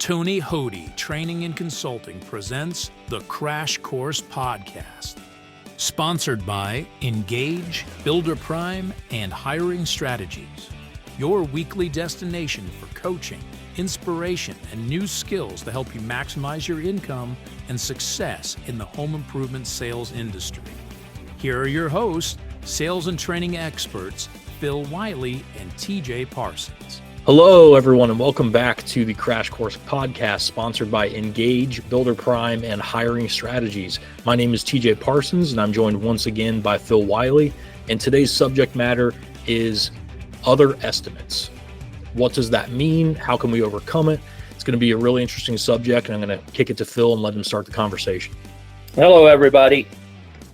Tony Hody Training and Consulting presents the Crash Course Podcast. Sponsored by Engage, Builder Prime, and Hiring Strategies. Your weekly destination for coaching, inspiration, and new skills to help you maximize your income and success in the home improvement sales industry. Here are your hosts, sales and training experts, Phil Wiley and TJ Parsons. Hello, everyone, and welcome back to the Crash Course Podcast, sponsored by Engage, Builder Prime, and Hiring Strategies. My name is TJ Parsons, and I'm joined once again by Phil Wiley. And today's subject matter is other estimates. What does that mean? How can we overcome it? It's going to be a really interesting subject, and I'm going to kick it to Phil and let him start the conversation. Hello, everybody.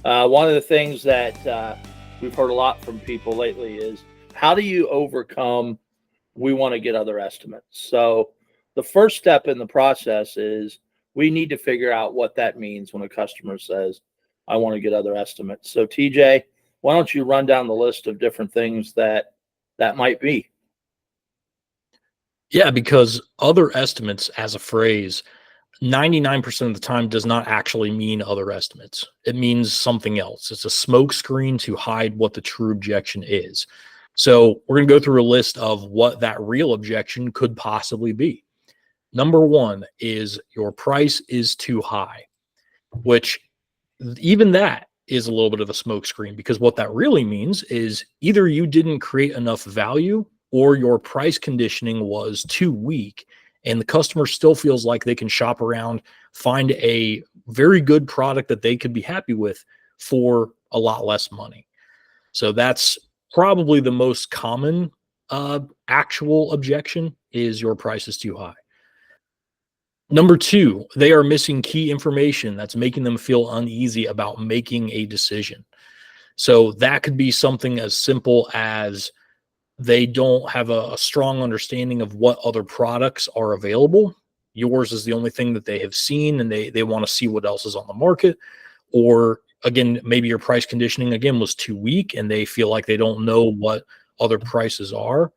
One of the things that we've heard a lot from people lately is, how do you overcome we want to get other estimates? So the first step in the process is we need to figure out what that means when a customer says, I want to get other estimates. So TJ, why don't you run down the list of different things that might be? Yeah, because other estimates as a phrase, 99% of the time does not actually mean other estimates. It means something else. It's a smokescreen to hide what the true objection is. So we're going to go through a list of what that real objection could possibly be. Number one is your price is too high, which even that is a little bit of a smokescreen, because what that really means is either you didn't create enough value or your price conditioning was too weak, and the customer still feels like they can shop around, find a very good product that they could be happy with for a lot less money. So that's probably the most common actual objection, is your price is too high. Number two, they are missing key information that's making them feel uneasy about making a decision. So that could be something as simple as they don't have a strong understanding of what other products are available. Yours is the only thing that they have seen, and they want to see what else is on the market. Or again, maybe your price conditioning again was too weak and they feel like they don't know what other prices are.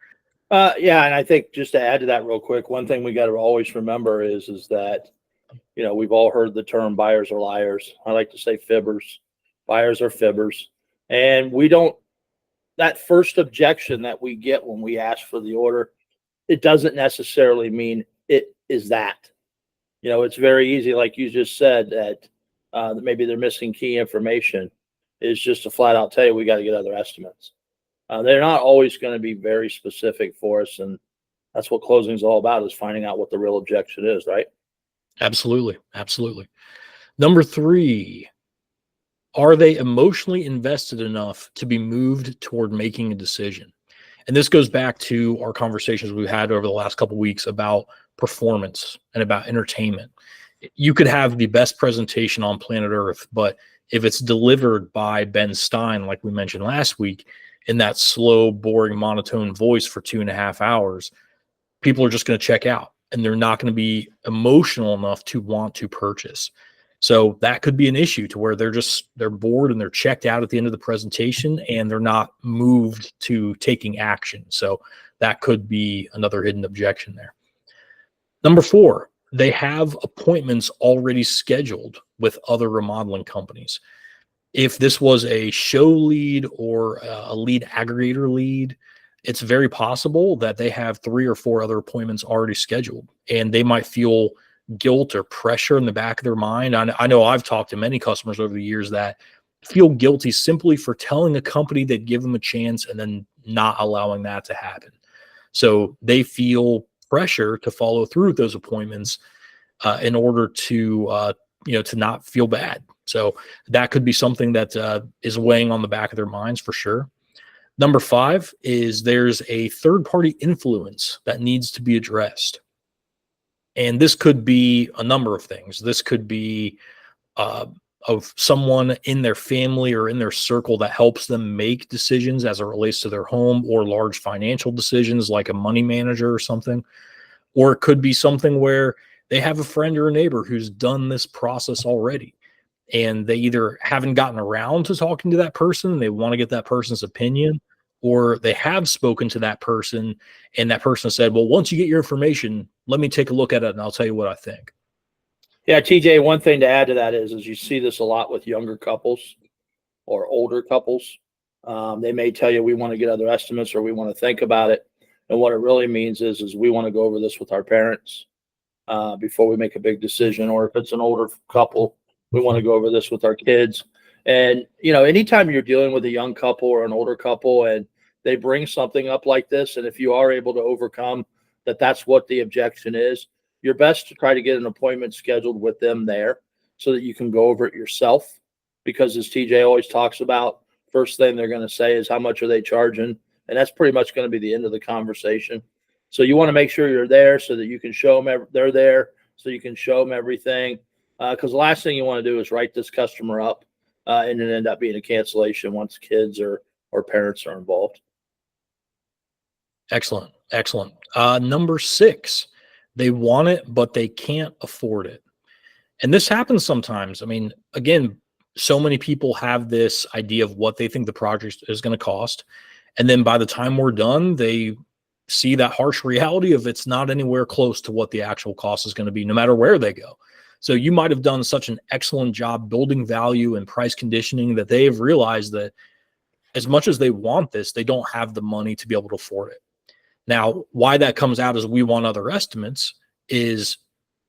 Yeah, and I think just to add to that real quick, one thing we got to always remember is that, we've all heard the term buyers are liars. I like to say fibbers. Buyers are fibbers. And that first objection that we get when we ask for the order, it doesn't necessarily mean it is that. It's very easy, like you just said, that maybe they're missing key information, is just to flat out tell you we got to get other estimates. They're not always going to be very specific for us, and that's what closing is all about, is finding out what the real objection is, right? Absolutely. Number three, are they emotionally invested enough to be moved toward making a decision? And this goes back to our conversations we've had over the last couple of weeks about performance and about entertainment. You could have the best presentation on planet Earth, but if it's delivered by Ben Stein, like we mentioned last week, in that slow, boring, monotone voice for 2.5 hours, people are just going to check out, and they're not going to be emotional enough to want to purchase. So that could be an issue, to where they're bored and they're checked out at the end of the presentation, and they're not moved to taking action. So that could be another hidden objection there. Number four, they have appointments already scheduled with other remodeling companies. If this was a show lead or a lead aggregator lead, it's very possible that they have 3 or 4 other appointments already scheduled, and they might feel guilt or pressure in the back of their mind. I know I've talked to many customers over the years that feel guilty simply for telling a company they'd give them a chance and then not allowing that to happen. So they feel pressure to follow through with those appointments in order to not feel bad. So that could be something that is weighing on the back of their minds for sure. Number 5 is there's a third-party influence that needs to be addressed. And this could be a number of things. This could be of someone in their family or in their circle that helps them make decisions as it relates to their home, or large financial decisions like a money manager or something. Or it could be something where they have a friend or a neighbor who's done this process already, and they either haven't gotten around to talking to that person and they want to get that person's opinion, or they have spoken to that person and that person said, well, once you get your information, let me take a look at it and I'll tell you what I think. Yeah, TJ, one thing to add to that is you see this a lot with younger couples or older couples. They may tell you we want to get other estimates or we want to think about it. And what it really means is we want to go over this with our parents before we make a big decision. Or if it's an older couple, we want to go over this with our kids. And, anytime you're dealing with a young couple or an older couple and they bring something up like this, and if you are able to overcome that's what the objection is, you're best to try to get an appointment scheduled with them there so that you can go over it yourself. Because as TJ always talks about, first thing they're going to say is how much are they charging? And that's pretty much going to be the end of the conversation. So you want to make sure you're there so that you can show them they're there so you can show them everything. Because the last thing you want to do is write this customer up and then end up being a cancellation once kids or parents are involved. Excellent. Excellent. Number 6, they want it, but they can't afford it. And this happens sometimes. I mean, again, so many people have this idea of what they think the project is going to cost. And then by the time we're done, they see that harsh reality of it's not anywhere close to what the actual cost is going to be, no matter where they go. So you might have done such an excellent job building value and price conditioning that they have realized that as much as they want this, they don't have the money to be able to afford it. Now, why that comes out as we want other estimates is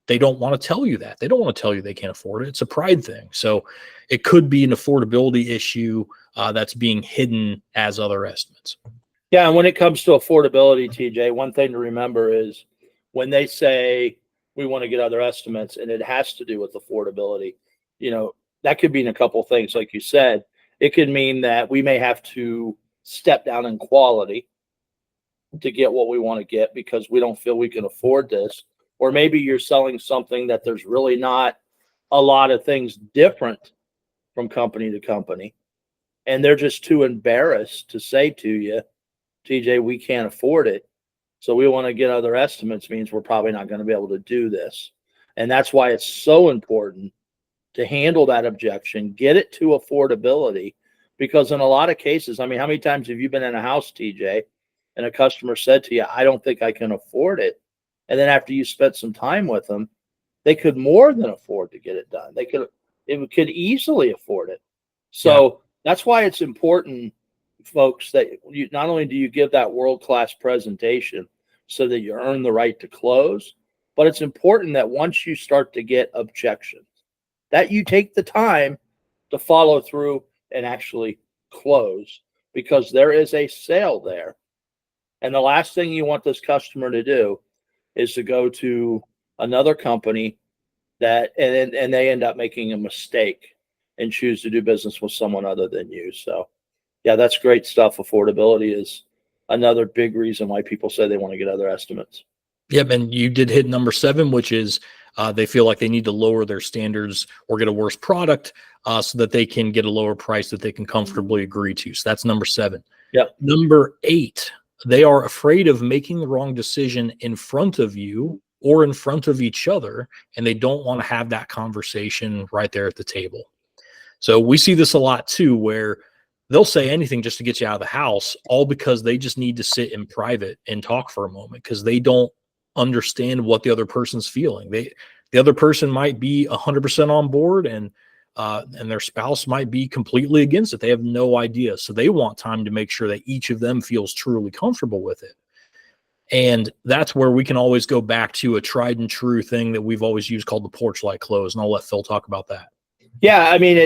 they don't want to tell you that. They don't want to tell you they can't afford it. It's a pride thing. So it could be an affordability issue that's being hidden as other estimates. Yeah, and when it comes to affordability, TJ, one thing to remember is when they say we want to get other estimates and it has to do with affordability, that could mean a couple of things. Like you said, it could mean that we may have to step down in quality to get what we want to get because we don't feel we can afford this. Or maybe you're selling something that there's really not a lot of things different from company to company. And they're just too embarrassed to say to you, TJ, we can't afford it. So we want to get other estimates means we're probably not going to be able to do this. And that's why it's so important to handle that objection, get it to affordability, because in a lot of cases, I mean, how many times have you been in a house, TJ, and a customer said to you, I don't think I can afford it. And then after you spent some time with them, they could more than afford to get it done. It could easily afford it. So that's why it's important, folks, that you, not only do you give that world-class presentation so that you earn the right to close, but it's important that once you start to get objections, that you take the time to follow through and actually close, because there is a sale there. And the last thing you want this customer to do is to go to another company and they end up making a mistake and choose to do business with someone other than you. So yeah, that's great stuff. Affordability is another big reason why people say they want to get other estimates. Yep. And you did hit number 7, which is they feel like they need to lower their standards or get a worse product so that they can get a lower price that they can comfortably agree to. So that's number 7. Yep. Number 8, they are afraid of making the wrong decision in front of you or in front of each other, and they don't want to have that conversation right there at the table. So we see this a lot too, where they'll say anything just to get you out of the house, all because they just need to sit in private and talk for a moment because they don't understand what the other person's feeling. The other person might be 100% on board and their spouse might be completely against it. They have no idea. So they want time to make sure that each of them feels truly comfortable with it. And that's where we can always go back to a tried and true thing that we've always used called the porch light close. And I'll let Phil talk about that. Yeah, I mean,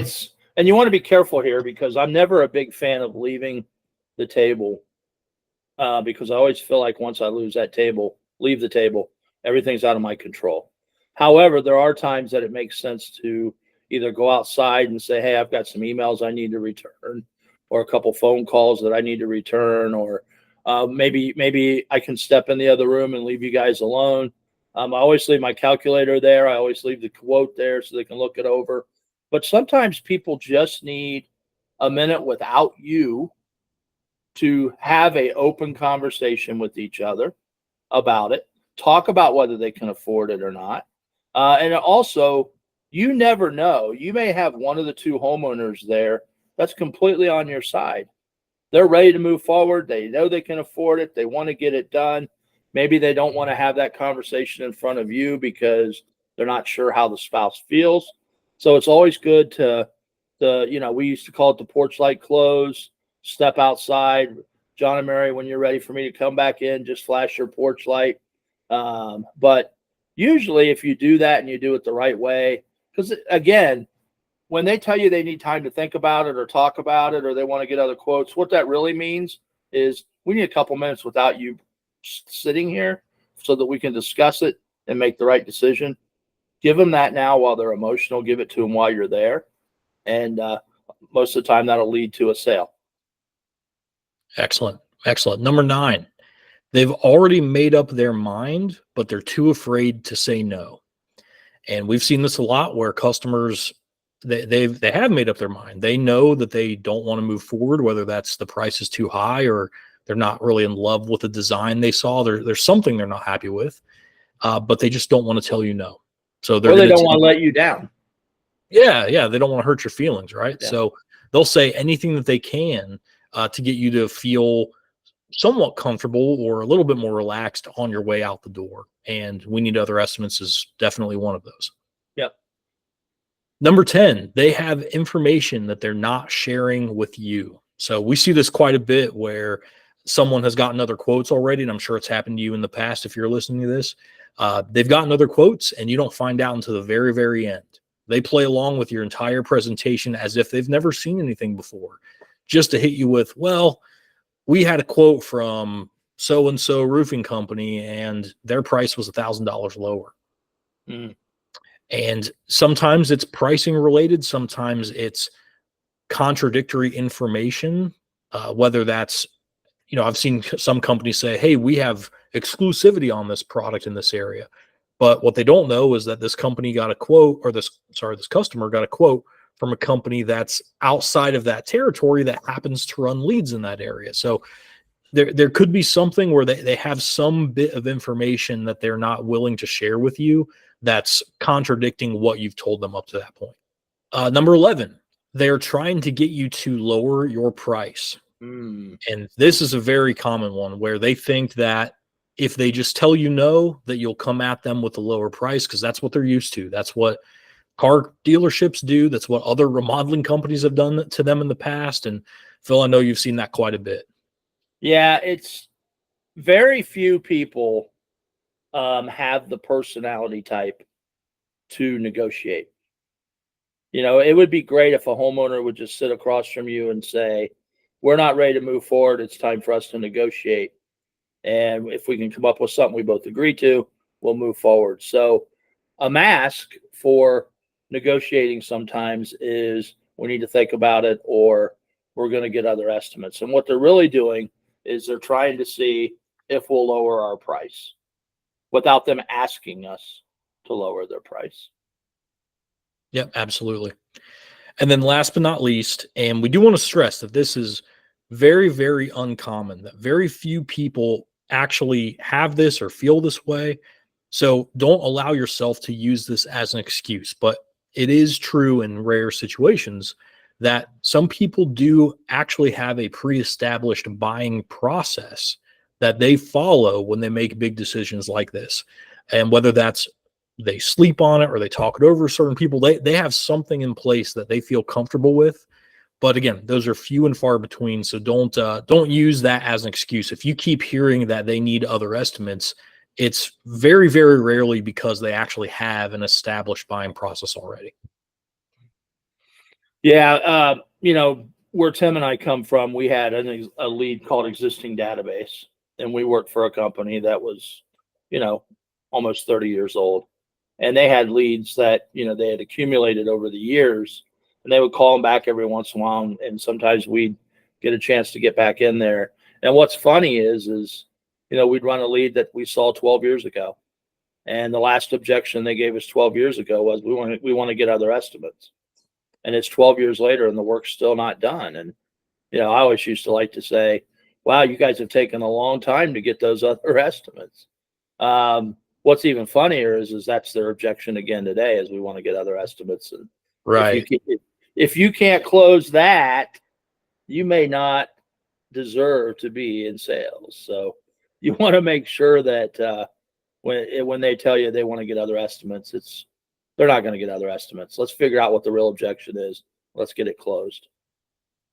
and you want to be careful here because I'm never a big fan of leaving the table because I always feel like once I leave the table, everything's out of my control. However, there are times that it makes sense to either go outside and say, hey, I've got some emails I need to return, or a couple phone calls that I need to return, or maybe I can step in the other room and leave you guys alone. I always leave my calculator there. I always leave the quote there so they can look it over. But sometimes people just need a minute without you to have an open conversation with each other about it, talk about whether they can afford it or not. And also, you never know. You may have one of the two homeowners there that's completely on your side. they're ready to move forward. They know they can afford it. They want to get it done. Maybe they don't want to have that conversation in front of you because they're not sure how the spouse feels. So it's always good to we used to call it the porch light close, step outside. John and Mary, when you're ready for me to come back in, just flash your porch light. But usually if you do that and you do it the right way, because again, when they tell you they need time to think about it or talk about it, or they want to get other quotes, what that really means is we need a couple minutes without you sitting here so that we can discuss it and make the right decision. Give them that now while they're emotional. Give it to them while you're there. And most of the time that'll lead to a sale. Excellent. Excellent. Number 9, they've already made up their mind, but they're too afraid to say no. And we've seen this a lot where customers, they have made up their mind. They know that they don't want to move forward, whether that's the price is too high or they're not really in love with the design they saw. There's something they're not happy with, but they just don't want to tell you no. So they don't want to let you down. Yeah, they don't want to hurt your feelings, right? Yeah. So they'll say anything that they can to get you to feel somewhat comfortable or a little bit more relaxed on your way out the door. And we need other estimates is definitely one of those. Yep. Number 10, they have information that they're not sharing with you. So we see this quite a bit where someone has gotten other quotes already, and I'm sure it's happened to you in the past if you're listening to this. They've gotten other quotes, and you don't find out until the very, very end. They play along with your entire presentation as if they've never seen anything before, just to hit you with, well, we had a quote from so-and-so roofing company, and their price was $1,000 lower. Mm. And sometimes it's pricing related. Sometimes it's contradictory information, whether that's, I've seen some companies say, hey, we have exclusivity on this product in this area. But what they don't know is that this company got a quote, or this customer got a quote from a company that's outside of that territory that happens to run leads in that area. So there could be something where they have some bit of information that they're not willing to share with you that's contradicting what you've told them up to that point. Number 11, they're trying to get you to lower your price. And this is a very common one where they think that if they just tell you no, that you'll come at them with a lower price because that's what they're used to. That's what car dealerships do. That's what other remodeling companies have done to them in the past. And Phil, I know you've seen that quite a bit. Yeah, it's very few people have the personality type to negotiate. It would be great if a homeowner would just sit across from you and say, we're not ready to move forward. It's time for us to negotiate. And if we can come up with something we both agree to, we'll move forward. So a mask for negotiating sometimes is we need to think about it, or we're going to get other estimates. And what they're really doing is they're trying to see if we'll lower our price without them asking us to lower their price. Yep, absolutely. And then last but not least, and we do want to stress that this is very, very uncommon, that very few people actually have this or feel this way. So don't allow yourself to use this as an excuse. But it is true in rare situations that some people do actually have a pre-established buying process that they follow when they make big decisions like this. And whether that's they sleep on it or they talk it over with certain people, they have something in place that they feel comfortable with. But again, those are few and far between. So don't use that as an excuse. If you keep hearing that they need other estimates, it's very, very rarely because they actually have an established buying process already. Yeah. Where Tim and I come from, we had a lead called existing database, and we worked for a company that was, almost 30 years old. And they had leads that, they had accumulated over the years, and they would call them back every once in a while. And sometimes we'd get a chance to get back in there. And what's funny is, we'd run a lead that we saw 12 years ago. And the last objection they gave us 12 years ago was we want to get other estimates. And it's 12 years later and the work's still not done. And, I always used to like to say, wow, you guys have taken a long time to get those other estimates. What's even funnier is that's their objection again today, is we want to get other estimates. And right. If you can't close that, you may not deserve to be in sales. So you want to make sure that when they tell you they want to get other estimates, they're not going to get other estimates. Let's figure out what the real objection is. Let's get it closed.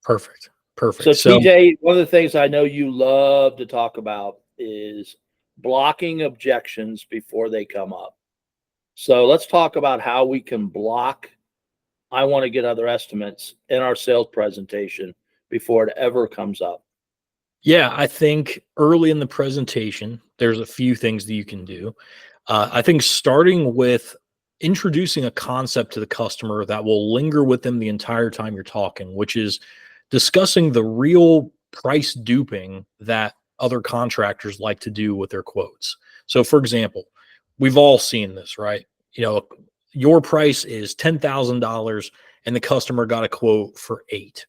Perfect. So So TJ, one of the things I know you love to talk about is blocking objections before they come up. So let's talk about how we can block I want to get other estimates in our sales presentation before it ever comes up. yeah, I think early in the presentation, there's a few things that you can do. I think starting with introducing a concept to the customer that will linger with them the entire time you're talking, which is discussing the real price duping that other contractors like to do with their quotes. So, for example, we've all seen this, right? Your price is $10,000 and the customer got a quote for 8.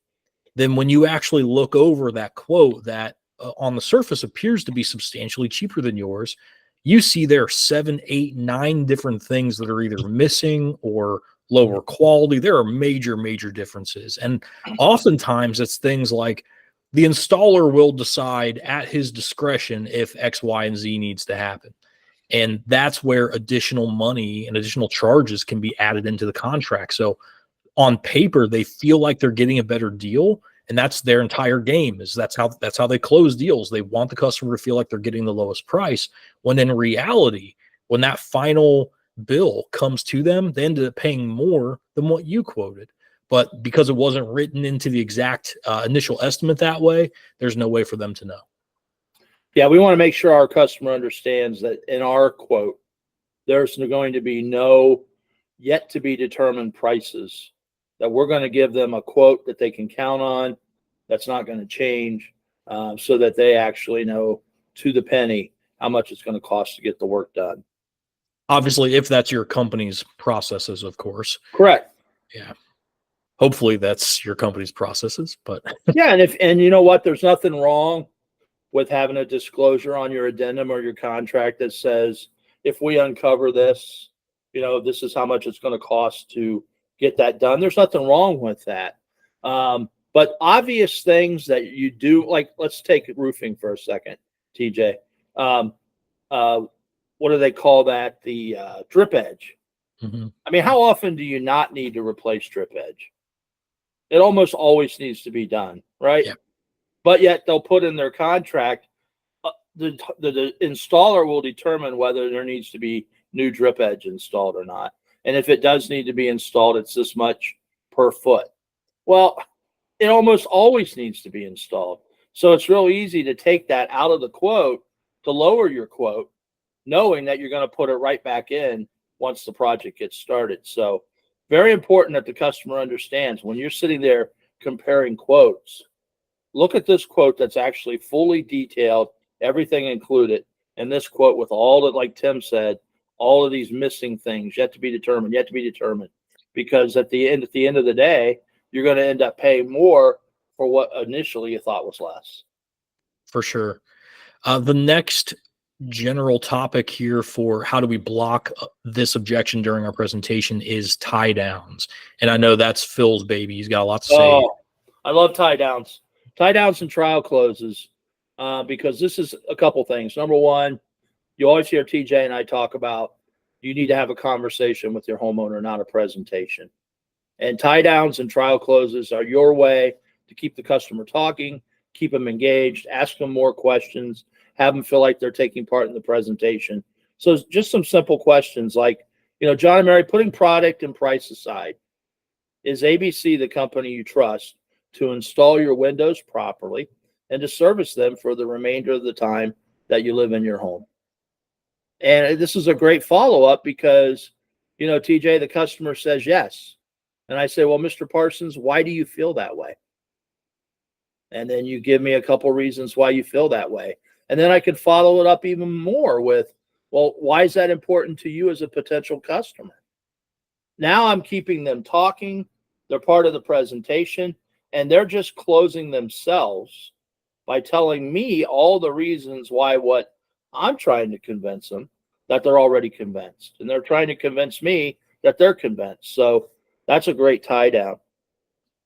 Then when you actually look over that quote that on the surface appears to be substantially cheaper than yours, you see there are 7, 8, 9 different things that are either missing or lower quality. There are major differences. And oftentimes it's things like the installer will decide at his discretion if X, Y, and Z needs to happen. And that's where additional money and additional charges can be added into the contract. So on paper, they feel like they're getting a better deal. And that's their entire game. That's how they close deals. They want the customer to feel like they're getting the lowest price, when in reality, when that final bill comes to them, they ended up paying more than what you quoted. But because it wasn't written into the exact initial estimate that way, there's no way for them to know. Yeah, we want to make sure our customer understands that in our quote, there's going to be no yet to be determined prices, that we're going to give them a quote that they can count on, that's not going to change, so that they actually know to the penny how much it's going to cost to get the work done. Obviously, if that's your company's processes, of course. Correct. Yeah. Hopefully that's your company's processes, but yeah, and you know what? There's nothing wrong with having a disclosure on your addendum or your contract that says, if we uncover this, this is how much it's going to cost to get that done. There's nothing wrong with that. But obvious things that you do, like let's take roofing for a second, TJ. What do they call that? The drip edge. mm-hmm. I mean, how often do you not need to replace drip edge? It almost always needs to be done, right? Yeah. But yet they'll put in their contract, the installer will determine whether there needs to be new drip edge installed or not. And if it does need to be installed, it's this much per foot. Well, it almost always needs to be installed. So it's real easy to take that out of the quote to lower your quote, knowing that you're going to put it right back in once the project gets started. So very important that the customer understands when you're sitting there comparing quotes, look at this quote that's actually fully detailed, everything included, and this quote with all that, like Tim said, all of these missing things yet to be determined, because at the end of the day, you're going to end up paying more for what initially you thought was less. For sure. The next general topic here for how do we block this objection during our presentation is tie downs. And I know that's Phil's baby. He's got a lot to say. Oh, I love tie downs and trial closes, because this is a couple things. Number one, you always hear TJ and I talk about you need to have a conversation with your homeowner, not a presentation. And tie downs and trial closes are your way to keep the customer talking, keep them engaged, ask them more questions, have them feel like they're taking part in the presentation. So just some simple questions like, John and Mary, putting product and price aside, is ABC the company you trust to install your windows properly and to service them for the remainder of the time that you live in your home? And this is a great follow-up because, TJ, the customer says yes. And I say, well, Mr. Parsons, why do you feel that way? And then you give me a couple reasons why you feel that way. And then I could follow it up even more with, well, why is that important to you as a potential customer? Now I'm keeping them talking. They're part of the presentation, and they're just closing themselves by telling me all the reasons why what I'm trying to convince them that they're already convinced. And they're trying to convince me that they're convinced. So that's a great tie down.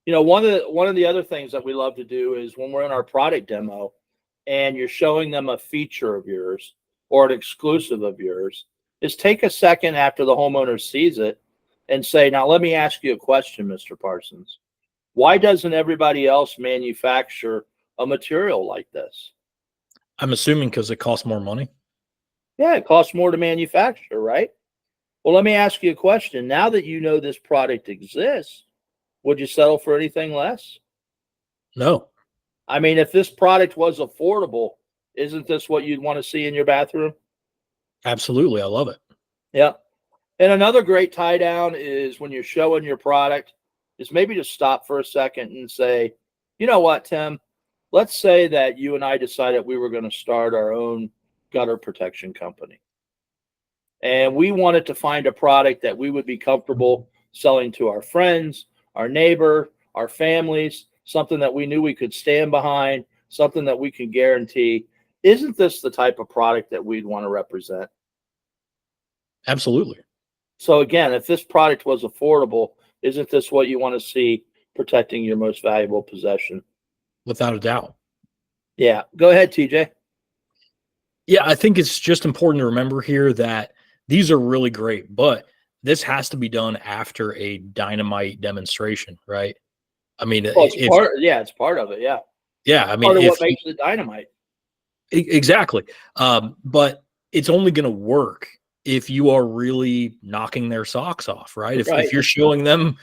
One of the other things that we love to do is when we're in our product demo and you're showing them a feature of yours or an exclusive of yours, is take a second after the homeowner sees it and say, now let me ask you a question, Mr. Parsons. Why doesn't everybody else manufacture a material like this? I'm assuming because it costs more money. Yeah, it costs more to manufacture, right? Well, let me ask you a question. Now that you know this product exists, would you settle for anything less? No, I mean, if this product was affordable, isn't this what you'd want to see in your bathroom? absolutely. I love it. Yeah. And another great tie down is when you're showing your product, is maybe just stop for a second and say, you know what, Tim, let's say that you and I decided we were going to start our own gutter protection company. And we wanted to find a product that we would be comfortable selling to our friends, our neighbor, our families, something that we knew we could stand behind, something that we could guarantee. Isn't this the type of product that we'd want to represent? Absolutely. So again, if this product was affordable, isn't this what you want to see protecting your most valuable possession? Without a doubt. Yeah. Go ahead, TJ. Yeah, I think it's just important to remember here that these are really great, but this has to be done after a dynamite demonstration, right? I mean, Well, it's if it's part of it. Yeah. yeah, I mean, Part of if what makes it dynamite. exactly, but it's only going to work if you are really knocking their socks off, right? If Right. you're showing them,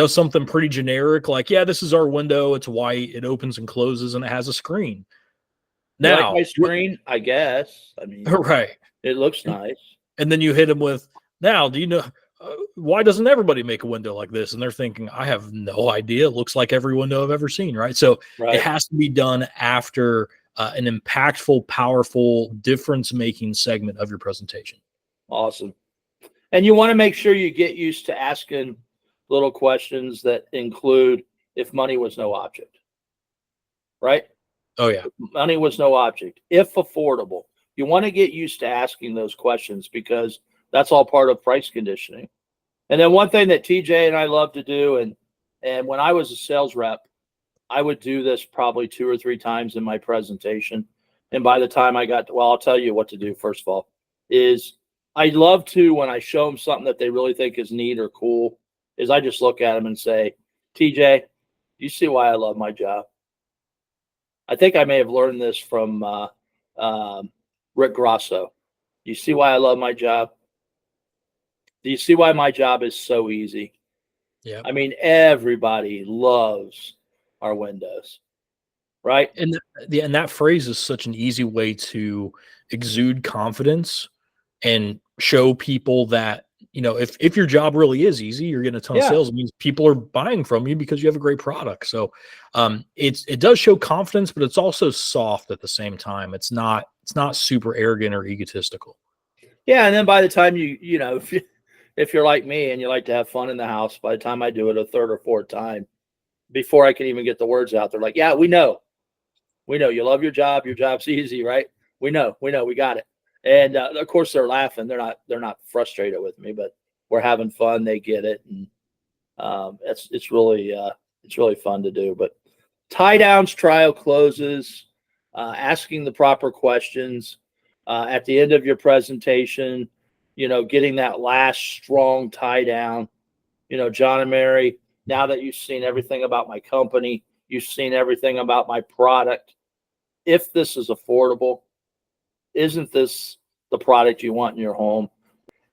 something pretty generic, like, yeah, this is our window, it's white, it opens and closes, and it has a screen. You like Now, my screen? I guess. I mean, right. it looks nice. And then you hit them with, now, do you know why doesn't everybody make a window like this? And they're thinking, I have no idea. It looks like every window I've ever seen, right? So Right. it has to be done after an impactful, powerful, difference-making segment of your presentation. Awesome. And you want to make sure you get used to asking little questions that include if money was no object, right? Oh, yeah. Money was no object. If affordable, you want to get used to asking those questions because that's all part of price conditioning. And then one thing that TJ and I love to do, and when I was a sales rep, I would do this probably 2 or 3 times in my presentation. And by the time I got to, well, I'll tell you what to do first of all, is I love to, when I show them something that they really think is neat or cool, is I just look at them and say, TJ, you see why I love my job? I think I may have learned this from Rick Grosso. You see why I love my job? Do you see why my job is so easy? Yeah. I mean, everybody loves our windows, right? And and that phrase is such an easy way to exude confidence and show people that, if your job really is easy, you're getting a ton of Yeah. sales. It means people are buying from you because you have a great product. So it does show confidence, but it's also soft at the same time. It's not super arrogant or egotistical. Yeah, and then by the time if you're like me and you like to have fun in the house, by the time I do it a third or fourth time, before I can even get the words out, they're like, "Yeah, we know you love your job. Your job's easy, right? We know, we got it." And of course, they're laughing. They're not frustrated with me, but we're having fun. They get it, and it's really fun to do. But tie downs, trial closes, asking the proper questions at the end of your presentation, getting that last strong tie down. John and Mary, now that you've seen everything about my company, you've seen everything about my product. If this is affordable, isn't this the product you want in your home?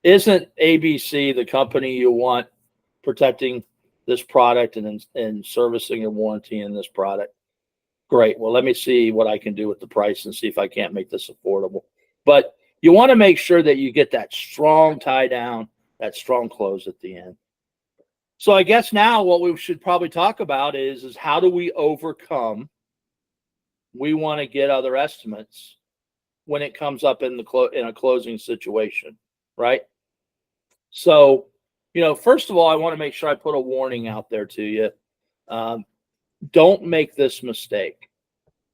Isn't ABC the company you want protecting this product and servicing and warranty in this product? Great. Well, let me see what I can do with the price and see if I can't make this affordable. But you want to make sure that you get that strong tie down, that strong close at the end. So I guess now what we should probably talk about is how do we overcome? We want to get other estimates when it comes up in a closing situation, right? So, first of all, I want to make sure I put a warning out there to you. Don't make this mistake.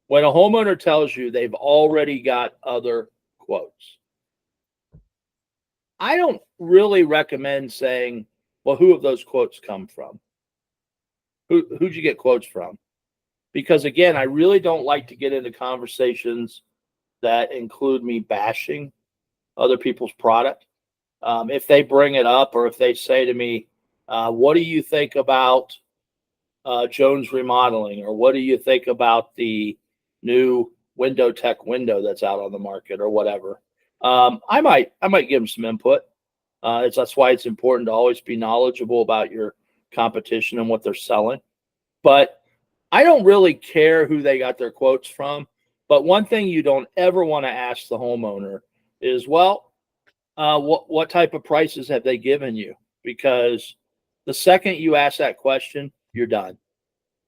When a homeowner tells you they've already got other quotes, I don't really recommend saying, well, who have those quotes come from? Who'd you get quotes from? Because again, I really don't like to get into conversations that include me bashing other people's product. If they bring it up, or if they say to me, what do you think about Jones Remodeling, or what do you think about the new Window Tech window that's out on the market, or whatever, I might give them some input. That's why it's important to always be knowledgeable about your competition and what they're selling. But I don't really care who they got their quotes from. But one thing you don't ever want to ask the homeowner is, well, what type of prices have they given you? Because the second you ask that question, you're done.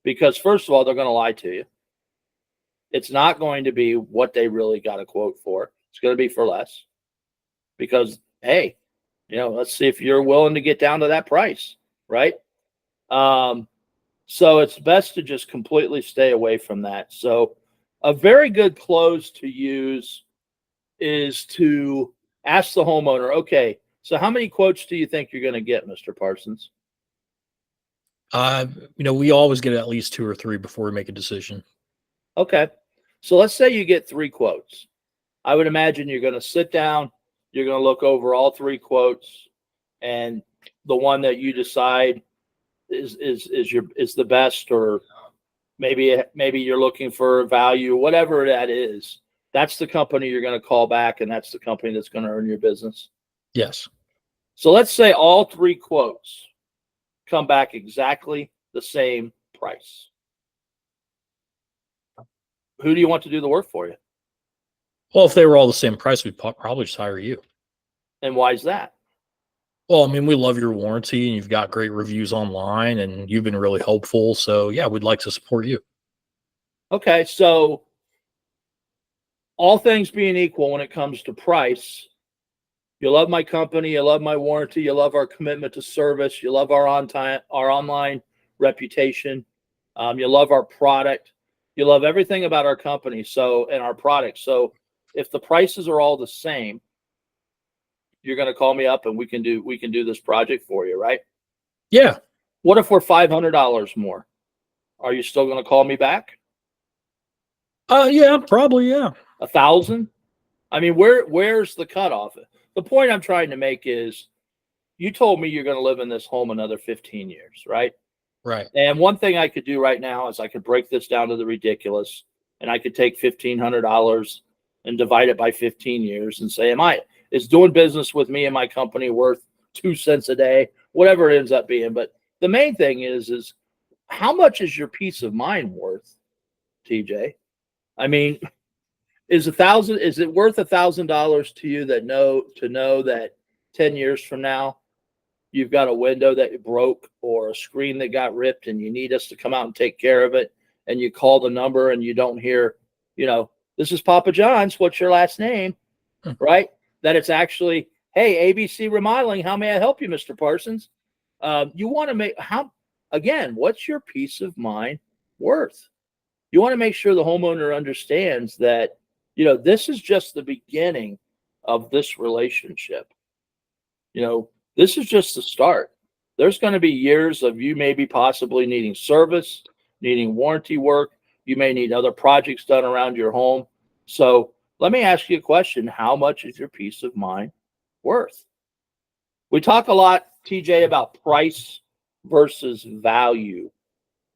Because first of all, they're going to lie to you. It's not going to be what they really got a quote for. It's going to be for less. Because, hey, let's see if you're willing to get down to that price, right? So it's best to just completely stay away from that. So a very good close to use is to ask the homeowner, okay, so how many quotes do you think you're going to get, Mr. Parsons? We always get at least 2 or 3 before we make a decision. Okay. So let's say you get 3 quotes. I would imagine you're going to sit down, you're going to look over all 3 quotes, and the one that you decide is the best, or maybe you're looking for value, whatever that is. That's the company you're going to call back, and that's the company that's going to earn your business. Yes. So let's say all 3 quotes come back exactly the same price. Who do you want to do the work for you? Well, if they were all the same price, we'd probably just hire you. And why is that? Well, I mean, we love your warranty, and you've got great reviews online, and you've been really helpful. So, yeah, we'd like to support you. Okay, so all things being equal, when it comes to price, you love my company, you love my warranty, you love our commitment to service, you love our online reputation, you love our product, you love everything about our company, and our product. So if the prices are all the same, you're going to call me up and we can do this project for you, right? Yeah. What if we're $500 more? Are you still going to call me back? Yeah, probably. Yeah. 1,000? I mean, where's the cutoff? The point I'm trying to make is, you told me you're going to live in this home another 15 years, right? Right. And one thing I could do right now is I could break this down to the ridiculous, and I could take $1,500 and divide it by 15 years and say, is doing business with me and my company worth 2 cents a day, whatever it ends up being. But the main thing is how much is your peace of mind worth, TJ? I mean, is it worth $1,000 to you to know that 10 years from now you've got a window that broke or a screen that got ripped and you need us to come out and take care of it, and you call the number and you don't hear, this is Papa John's, what's your last name? Right? That it's actually, hey, ABC Remodeling, how may I help you, Mr. Parsons? You want to what's your peace of mind worth? You want to make sure the homeowner understands that, this is just the beginning of this relationship. This is just the start. There's going to be years of you maybe possibly needing service, needing warranty work. You may need other projects done around your home. So let me ask you a question. How much is your peace of mind worth? We talk a lot, TJ, about price versus value.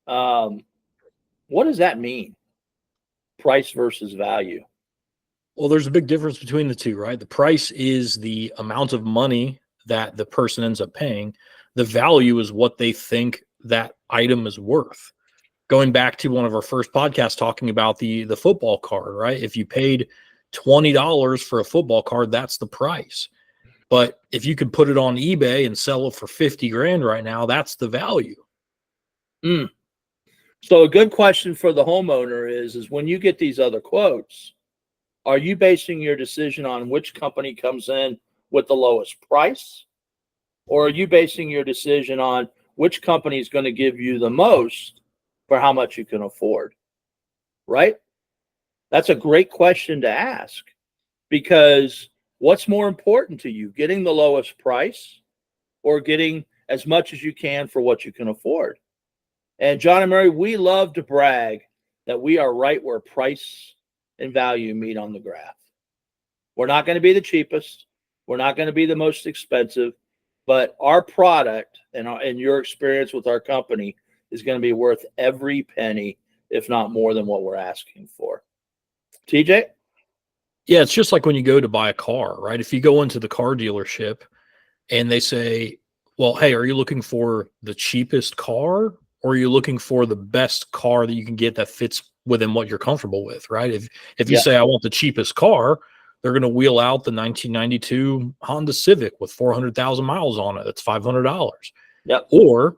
What does that mean? Price versus value. Well, there's a big difference between the two, right? The price is the amount of money that the person ends up paying. The value is what they think that item is worth. Going back to one of our first podcasts talking about the football card, right? If you paid $20 for a football card, that's the price. But if you could put it on eBay and sell it for 50 grand right now, that's the value. So a good question for the homeowner is when you get these other quotes, are you basing your decision on which company comes in with the lowest price? Or are you basing your decision on which company is going to give you the most for how much you can afford? Right? That's a great question to ask, because what's more important to you, getting the lowest price or getting as much as you can for what you can afford? And John and Mary, we love to brag that we are right where price and value meet on the graph. We're not going to be the cheapest. We're not going to be the most expensive, but our product and your experience with our company is going to be worth every penny, if not more than what we're asking for. TJ? Yeah, it's just like when you go to buy a car, right? If you go into the car dealership and they say, well, hey, are you looking for the cheapest car, or are you looking for the best car that you can get that fits within what you're comfortable with, right? If you say I want the cheapest car, they're going to wheel out the 1992 Honda Civic with 400,000 miles on it. That's $500. Yep. Or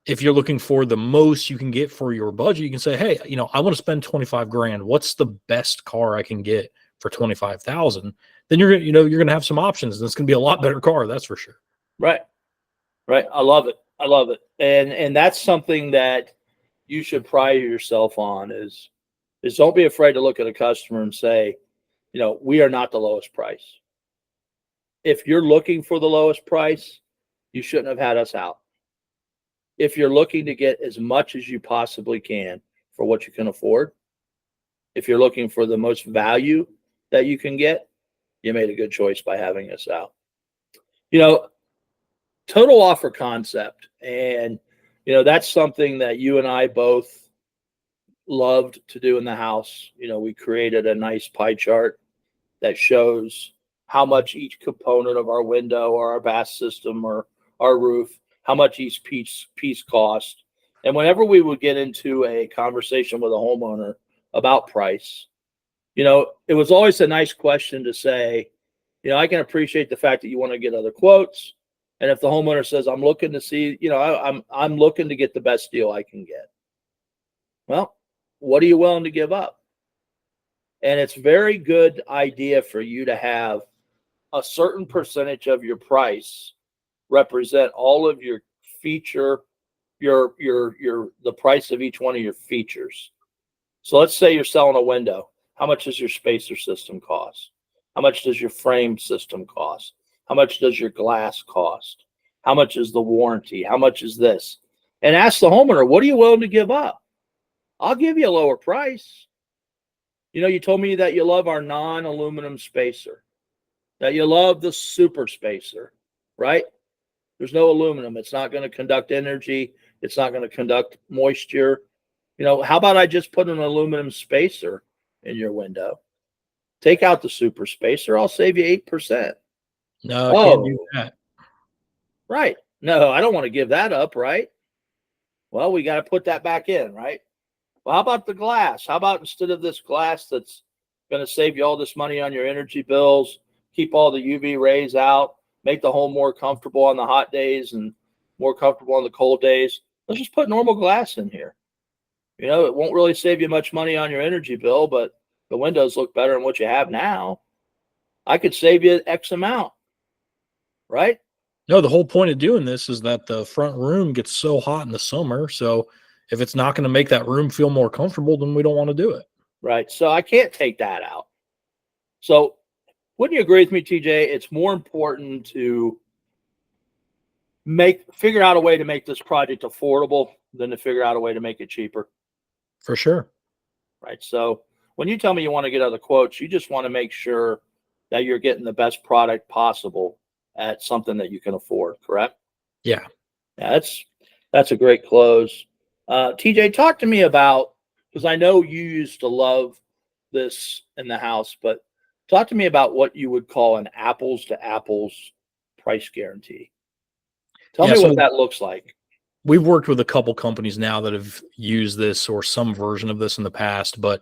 if you're looking for the most you can get for your budget, you can say, hey, I want to spend 25 grand. What's the best car I can get for 25,000? Then you're going to have some options, and it's going to be a lot better car. That's for sure. Right. I love it. And that's something that you should pride yourself on is don't be afraid to look at a customer and say, we are not the lowest price. If you're looking for the lowest price, you shouldn't have had us out. If you're looking to get as much as you possibly can for what you can afford, if you're looking for the most value that you can get, you made a good choice by having us out. Total offer concept. And, that's something that you and I both loved to do in the house. We created a nice pie chart that shows how much each component of our window or our bath system or our roof, how much each piece cost. And whenever we would get into a conversation with a homeowner about price, it was always a nice question to say, I can appreciate the fact that you want to get other quotes. And if the homeowner says, I'm looking to see, I'm looking to get the best deal I can get. Well, what are you willing to give up? And it's a very good idea for you to have a certain percentage of your price represent all of your feature, the price of each one of your features. So let's say you're selling a window. How much does your spacer system cost? How much does your frame system cost? How much does your glass cost? How much is the warranty? How much is this? And ask the homeowner, what are you willing to give up? I'll give you a lower price. You told me that you love our non-aluminum spacer, that you love the super spacer, right? There's no aluminum. It's not going to conduct energy. It's not going to conduct moisture. How about I just put an aluminum spacer in your window? Take out the super spacer. I'll save you 8%. No, I can't do that. Right. No, I don't want to give that up, right? Well, we got to put that back in, right? Well, how about the glass? How about instead of this glass that's going to save you all this money on your energy bills, keep all the UV rays out, make the home more comfortable on the hot days and more comfortable on the cold days? Let's just put normal glass in here. It won't really save you much money on your energy bill, but the windows look better than what you have now. I could save you X amount, right? No, the whole point of doing this is that the front room gets so hot in the summer. So if it's not going to make that room feel more comfortable, then we don't want to do it. Right. So I can't take that out. So wouldn't you agree with me, TJ? It's more important to figure out a way to make this project affordable than to figure out a way to make it cheaper. For sure. Right. So when you tell me you want to get other quotes, you just want to make sure that you're getting the best product possible at something that you can afford, correct? Yeah. That's a great close. TJ, talk to me about, because I know you used to love this in the house, but talk to me about what you would call an apples to apples price guarantee. Tell me what that looks like. We've worked with a couple companies now that have used this or some version of this in the past, but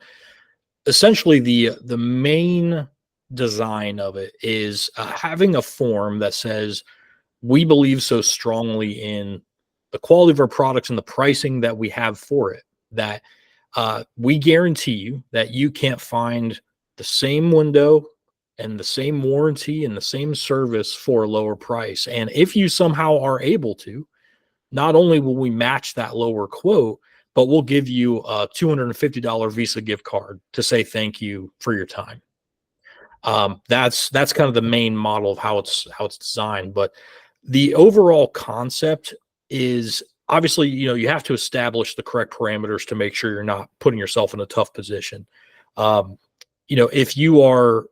essentially the main design of it is having a form that says, we believe so strongly in the quality of our products and the pricing that we have for it, that we guarantee you that you can't find the same window and the same warranty and the same service for a lower price. And if you somehow are able to, not only will we match that lower quote, but we'll give you a $250 Visa gift card to say thank you for your time. That's kind of the main model of how it's designed. But the overall concept is obviously, you have to establish the correct parameters to make sure you're not putting yourself in a tough position. If you are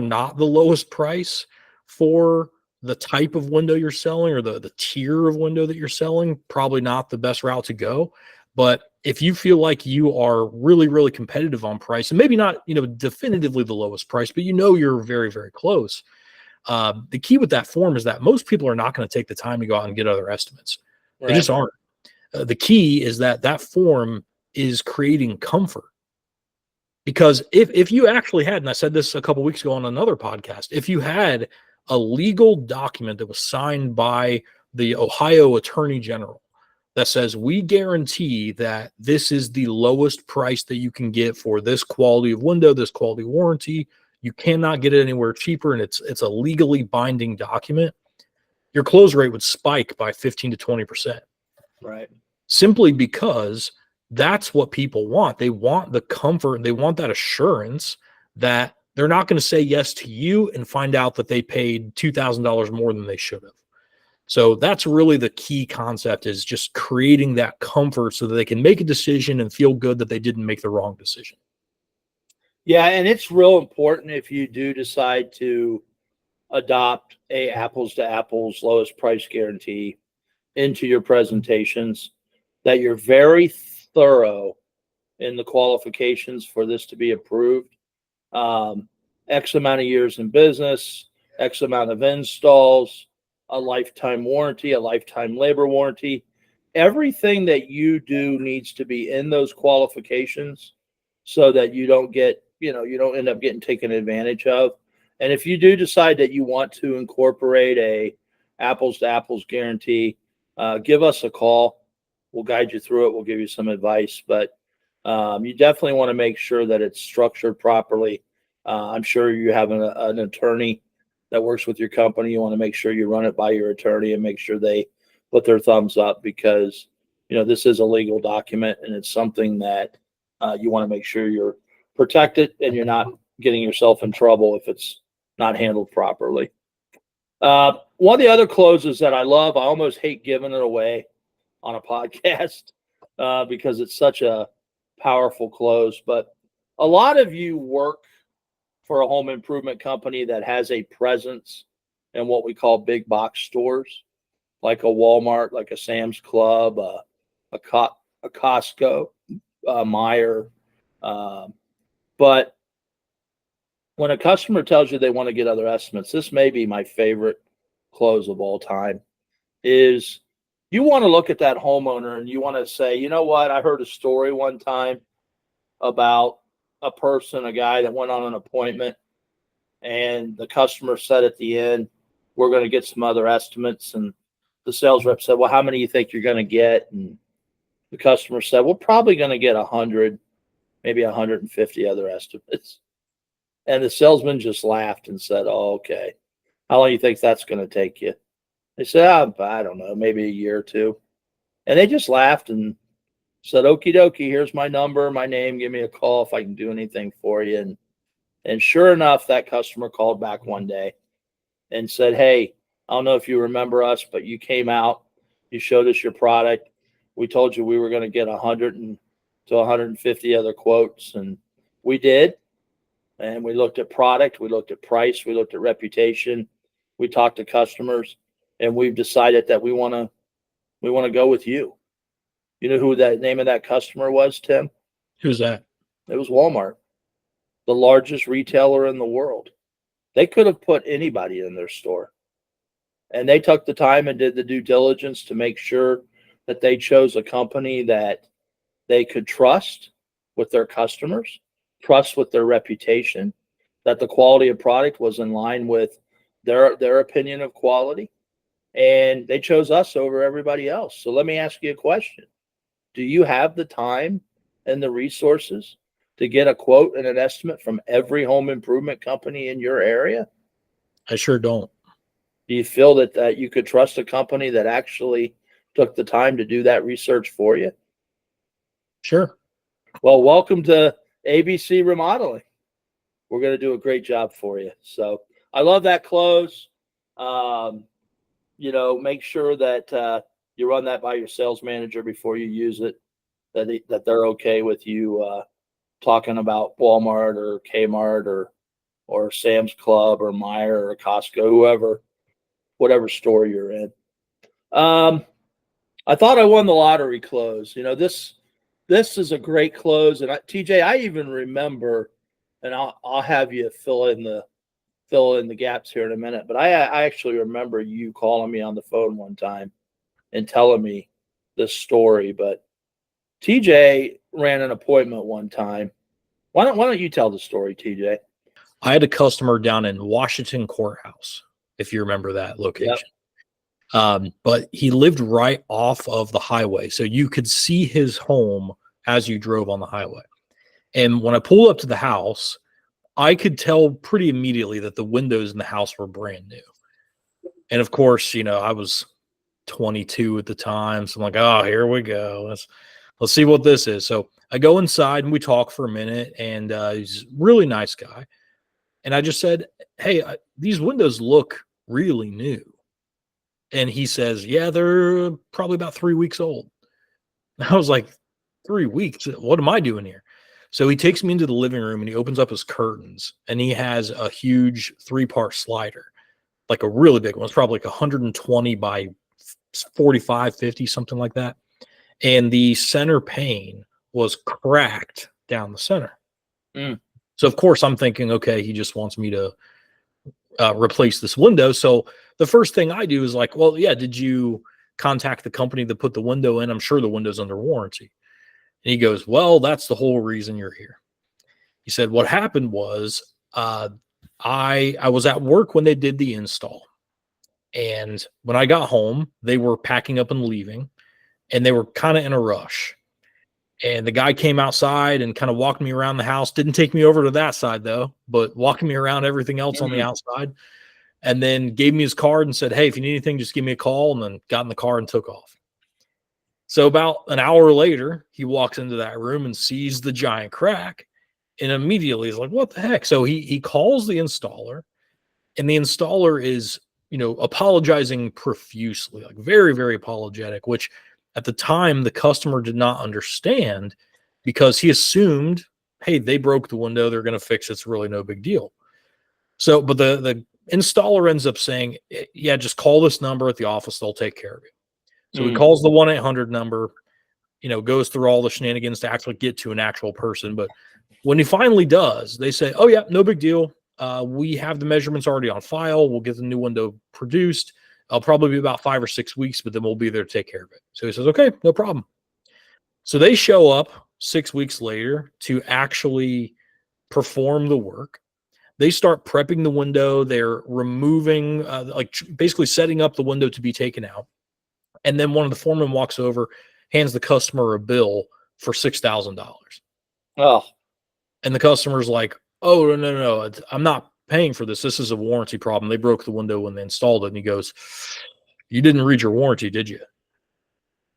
not the lowest price for the type of window you're selling or the tier of window that you're selling, probably not the best route to go. But if you feel like you are really, really competitive on price, and maybe not, definitively the lowest price, but you're very, very close. The key with that form is that most people are not going to take the time to go out and get other estimates. They just aren't. The key is that form is creating comfort. Because if you actually had, and I said this a couple weeks ago on another podcast, if you had a legal document that was signed by the Ohio Attorney General that says, we guarantee that this is the lowest price that you can get for this quality of window, this quality warranty, you cannot get it anywhere cheaper, and it's a legally binding document, your close rate would spike by 15 to 20%. Right. Simply because that's what people want. They want the comfort. They want that assurance that they're not going to say yes to you and find out that they paid $2,000 more than they should have. So that's really the key concept, is just creating that comfort so that they can make a decision and feel good that they didn't make the wrong decision. Yeah, and it's real important if you do decide to adopt a apples to apples lowest price guarantee into your presentations, that you're very thorough in the qualifications for this to be approved. X amount of years in business, X amount of installs, a lifetime warranty, a lifetime labor warranty. Everything that you do needs to be in those qualifications so that you don't end up getting taken advantage of. And if you do decide that you want to incorporate a apples to apples guarantee, give us a call. We'll guide you through it. We'll give you some advice, but you definitely want to make sure that it's structured properly. I'm sure you have an attorney that works with your company. You want to make sure you run it by your attorney and make sure they put their thumbs up, because this is a legal document, and it's something that you want to make sure you're protected and you're not getting yourself in trouble if it's not handled properly. One of the other closes that I love, I almost hate giving it away on a podcast because it's such a powerful close, but a lot of you work for a home improvement company that has a presence in what we call big box stores, like a Walmart, like a Sam's Club, a Costco, a Meijer. But when a customer tells you they want to get other estimates, this may be my favorite close of all time, is you want to look at that homeowner and you want to say, you know what, I heard a story one time about a guy that went on an appointment, and the customer said at the end, we're going to get some other estimates. And the sales rep said, well, how many do you think you're going to get? And the customer said, we're probably going to get 100, maybe 150 other estimates. And the salesman just laughed and said, oh, okay. How long do you think that's going to take you? They said, I don't know, maybe a year or two. And they just laughed and said, okie dokie, here's my number, my name, give me a call if I can do anything for you. And sure enough, that customer called back one day and said, hey, I don't know if you remember us, but you came out, you showed us your product. We told you we were going to get 100 to 150 other quotes, and we did. And we looked at product, we looked at price, we looked at reputation, we talked to customers, and we've decided that we want to go with you. You know who that name of that customer was, Tim? Who's that? It was Walmart, the largest retailer in the world. They could have put anybody in their store. And they took the time and did the due diligence to make sure that they chose a company that they could trust with their customers, trust with their reputation, that the quality of product was in line with their opinion of quality. And they chose us over everybody else. So let me ask you a question. Do you have the time and the resources to get a quote and an estimate from every home improvement company in your area? I sure don't. Do you feel that you could trust a company that actually took the time to do that research for you? Sure. Well, welcome to ABC Remodeling. We're going to do a great job for you. So I love that close. Make sure that you run that by your sales manager before you use it, that they're okay with you talking about Walmart or Kmart or Sam's Club or Meijer or Costco, whatever store you're in. I thought I won the lottery close. This is a great close, and TJ, I even remember, and I'll have you fill in the gaps here in a minute. But I actually remember you calling me on the phone one time and telling me this story. But TJ ran an appointment one time. Why don't you tell the story, TJ? I had a customer down in Washington Courthouse, if you remember that location. Yep. But he lived right off of the highway, so you could see his home as you drove on the highway. And when I pulled up to the house, I could tell pretty immediately that the windows in the house were brand new. And of course, I was 22 at the time, so I'm like, oh, here we go. Let's see what this is. So I go inside and we talk for a minute, and he's a really nice guy. And I just said, hey, these windows look really new. And he says, yeah, they're probably about 3 weeks old. And I was like, 3 weeks? What am I doing here? So he takes me into the living room and he opens up his curtains, and he has a huge 3-part slider, like a really big one. It's probably like 120 by 45, 50, something like that. And the center pane was cracked down the center. So of course I'm thinking, okay, he just wants me to replace this window. So the first thing I do is like, well, yeah, did you contact the company that put the window in? I'm sure the window's under warranty. And he goes, well, that's the whole reason you're here. He said, what happened was I was at work when they did the install. And when I got home, they were packing up and leaving, and they were kind of in a rush. And the guy came outside and kind of walked me around the house. Didn't take me over to that side, though, but walking me around everything else on the outside. And then gave me his card and said, hey, if you need anything, just give me a call. And then got in the car and took off. So about an hour later, he walks into that room and sees the giant crack. And immediately he's like, what the heck? So he calls the installer, and the installer is, apologizing profusely, like very, very apologetic, which at the time the customer did not understand, because he assumed, hey, they broke the window, they're going to fix it. It's really no big deal. So, but the installer ends up saying, yeah, just call this number at the office. They'll take care of you. So he calls the 1-800 number, goes through all the shenanigans to actually get to an actual person. But when he finally does, they say, oh, yeah, no big deal. We have the measurements already on file. We'll get the new window produced. I'll probably be about 5 or 6 weeks, but then we'll be there to take care of it. So he says, okay, no problem. So they show up 6 weeks later to actually perform the work. They start prepping the window. They're removing, basically setting up the window to be taken out. And then one of the foremen walks over, hands the customer a bill for $6,000. Oh. And the customer's like, oh, no, I'm not paying for this. This is a warranty problem. They broke the window when they installed it. And he goes, you didn't read your warranty, did you?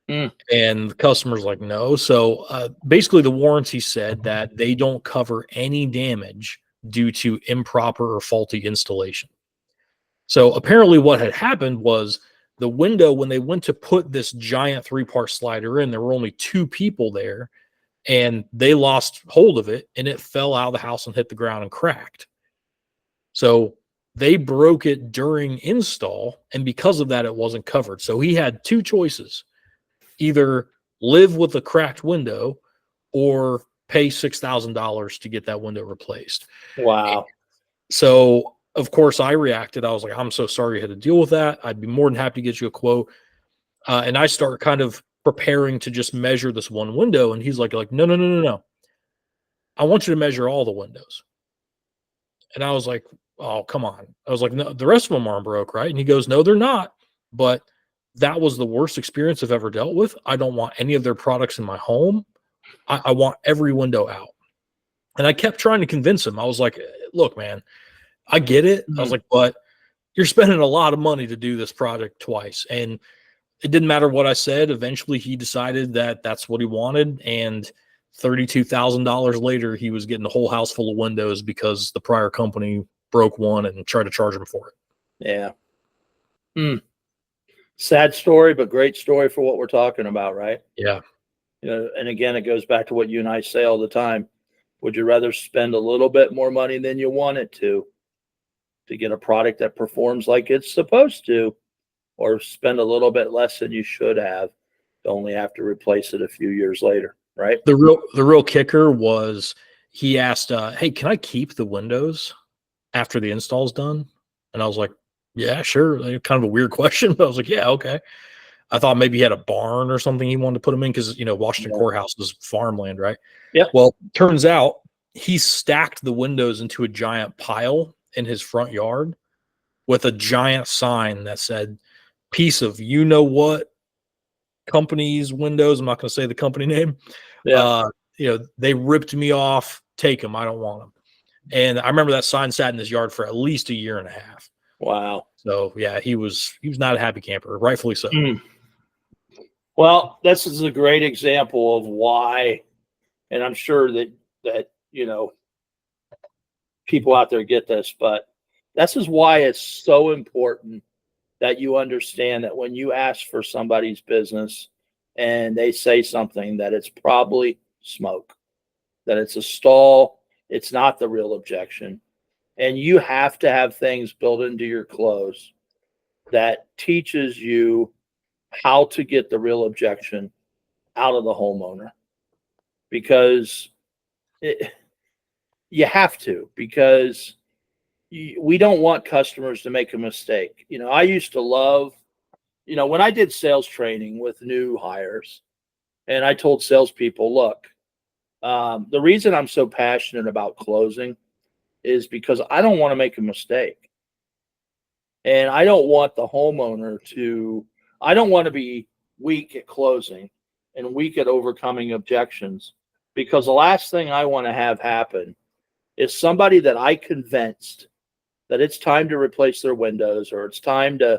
And the customer's like, no. So basically the warranty said that they don't cover any damage due to improper or faulty installation. So apparently what had happened was the window, when they went to put this giant 3-part slider in, there were only 2 people there, and they lost hold of it, and it fell out of the house and hit the ground and cracked. So they broke it during install, and because of that, it wasn't covered. So he had 2 choices: either live with a cracked window or pay $6,000 to get that window replaced. Wow. So of course I reacted. I was like, I'm so sorry you had to deal with that. I'd be more than happy to get you a quote. And I start kind of preparing to just measure this one window. And he's like, no. I want you to measure all the windows. And I was like, oh, come on. I was like, no, the rest of them aren't broke, right? And he goes, no, they're not. But that was the worst experience I've ever dealt with. I don't want any of their products in my home. I want every window out. And I kept trying to convince him. I was like, look, man, I get it. I was like, but you're spending a lot of money to do this project twice. And it didn't matter what I said. Eventually he decided that that's what he wanted. And $32,000 later, he was getting the whole house full of windows because the prior company broke one and tried to charge him for it. Yeah. Sad story, but great story for what we're talking about, right? Yeah. And again, it goes back to what you and I say all the time. Would you rather spend a little bit more money than you wanted to get a product that performs like it's supposed to, or spend a little bit less than you should have to only have to replace it a few years later, right? The real kicker was he asked, hey, can I keep the windows after the install's done? And I was like, yeah, sure. Kind of a weird question, but I was like, yeah, okay. I thought maybe he had a barn or something he wanted to put them in because, Washington Courthouse is farmland, right? Yeah. Well, turns out he stacked the windows into a giant pile in his front yard with a giant sign that said, piece of what company's windows. I'm not going to say the company name. Yeah. They ripped me off. Take them. I don't want them. And I remember that sign sat in his yard for at least a year and a half. Wow. So yeah, he was not a happy camper, rightfully so. Well, this is a great example of why, and I'm sure that people out there get this, but this is why it's so important that you understand that when you ask for somebody's business and they say something, that it's probably smoke, that it's a stall, it's not the real objection. And you have to have things built into your close that teaches you how to get the real objection out of the homeowner, because you have to, because we don't want customers to make a mistake. I used to love, when I did sales training with new hires, and I told salespeople, look, the reason I'm so passionate about closing is because I don't want to make a mistake. And I don't want the homeowner I don't want to be weak at closing and weak at overcoming objections, because the last thing I want to have happen is somebody that I convinced that it's time to replace their windows, or it's time to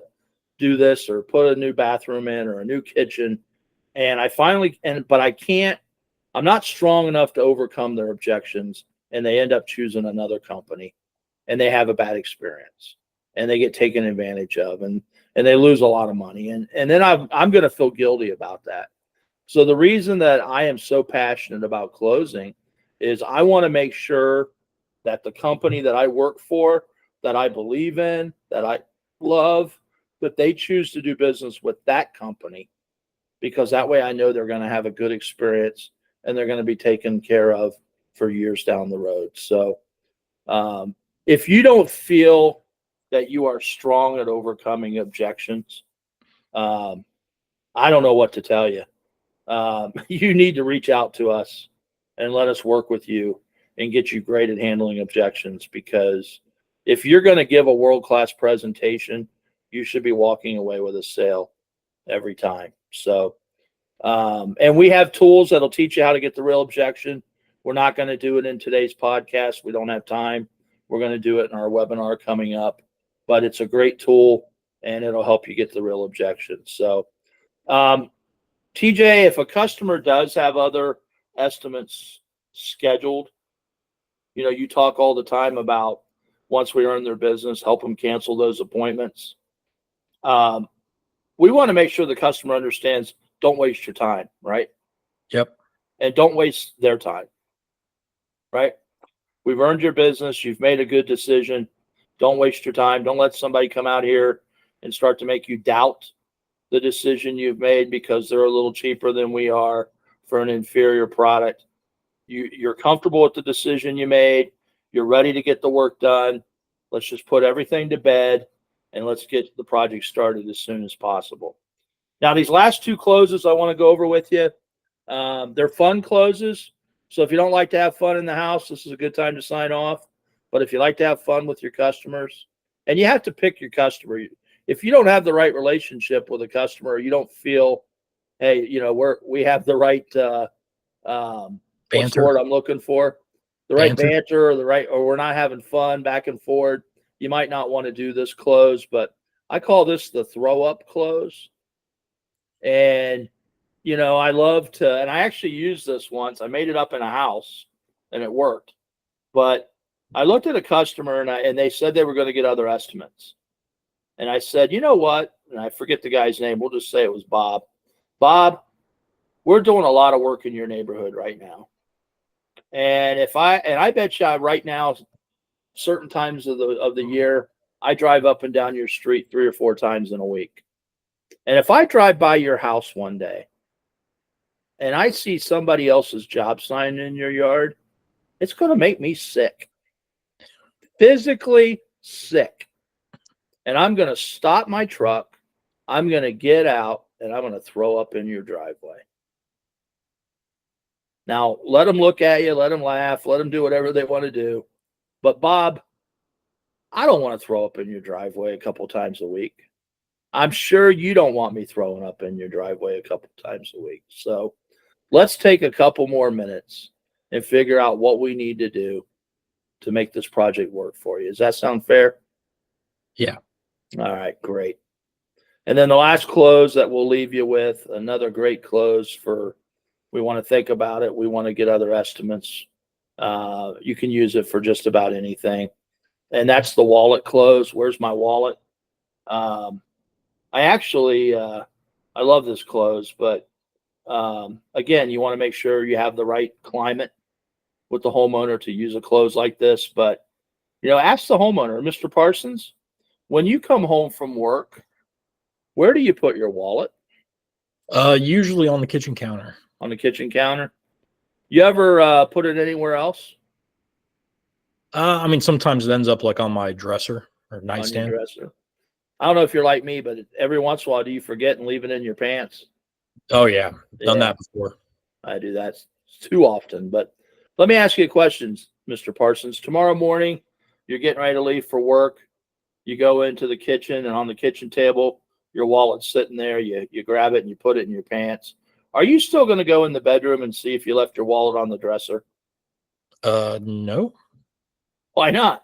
do this, or put a new bathroom in, or a new kitchen. And but I'm not strong enough to overcome their objections, and they end up choosing another company, and they have a bad experience, and they get taken advantage of, and they lose a lot of money. And then I'm going to feel guilty about that. So the reason that I am so passionate about closing is I want to make sure that the company that I work for, that I believe in, that I love, that they choose to do business with that company, because that way I know they're going to have a good experience and they're going to be taken care of for years down the road. So if you don't feel that you are strong at overcoming objections, I don't know what to tell you. You need to reach out to us and let us work with you and get you great at handling objections, because if you're going to give a world-class presentation, you should be walking away with a sale every time. So, and we have tools that'll teach you how to get the real objection. We're not going to do it in today's podcast. We don't have time. We're going to do it in our webinar coming up, but it's a great tool and it'll help you get the real objection. So, TJ, if a customer does have other estimates scheduled, you talk all the time about, once we earn their business, help them cancel those appointments. We want to make sure the customer understands, don't waste your time, right? Yep. And don't waste their time, right? We've earned your business. You've made a good decision. Don't waste your time. Don't let somebody come out here and start to make you doubt the decision you've made because they're a little cheaper than we are for an inferior product. You're comfortable with the decision you made. You're ready to get the work done. Let's just put everything to bed and let's get the project started as soon as possible. Now, these last two closes I want to go over with you. They're fun closes. So if you don't like to have fun in the house, this is a good time to sign off. But if you like to have fun with your customers, and you have to pick your customer. If you don't have the right relationship with a customer, you don't feel, hey, we have the right what's the word I'm looking for? The right banter, or we're not having fun back and forth. You might not want to do this close, but I call this the throw up close. And, I love to, and I actually used this once. I made it up in a house and it worked. But I looked at a customer and they said they were going to get other estimates. And I said, you know what? and I forget the guy's name. We'll just say it was Bob. Bob, we're doing a lot of work in your neighborhood right now. And I bet you right now, certain times of the year, I drive up and down your street 3 or 4 times in a week. And if I drive by your house one day and I see somebody else's job sign in your yard, it's going to make me sick. Physically sick. And I'm going to stop my truck. I'm going to get out and I'm going to throw up in your driveway. Now, let them look at you, let them laugh, let them do whatever they want to do. But Bob, I don't want to throw up in your driveway a couple times a week. I'm sure you don't want me throwing up in your driveway a couple times a week. So let's take a couple more minutes and figure out what we need to do to make this project work for you. Does that sound fair? Yeah. All right, great. And then the last close that we'll leave you with, another great close for, we want to think about it. We want to get other estimates. You can use it for just about anything. And that's the wallet close. Where's my wallet? I love this close, but again, you want to make sure you have the right climate with the homeowner to use a close like this. But, ask the homeowner, Mr. Parsons, when you come home from work, where do you put your wallet? Usually on the kitchen counter. On the kitchen counter? You ever put it anywhere else? Sometimes it ends up like on my dresser or nightstand. On your dresser. I don't know if you're like me, but every once in a while, do you forget and leave it in your pants? Oh, yeah. Done that before. I do that too often. But let me ask you a question, Mr. Parsons. Tomorrow morning, you're getting ready to leave for work. You go into the kitchen, and on the kitchen table, your wallet's sitting there. You grab it and you put it in your pants. Are you still going to go in the bedroom and see if you left your wallet on the dresser? No. Why not?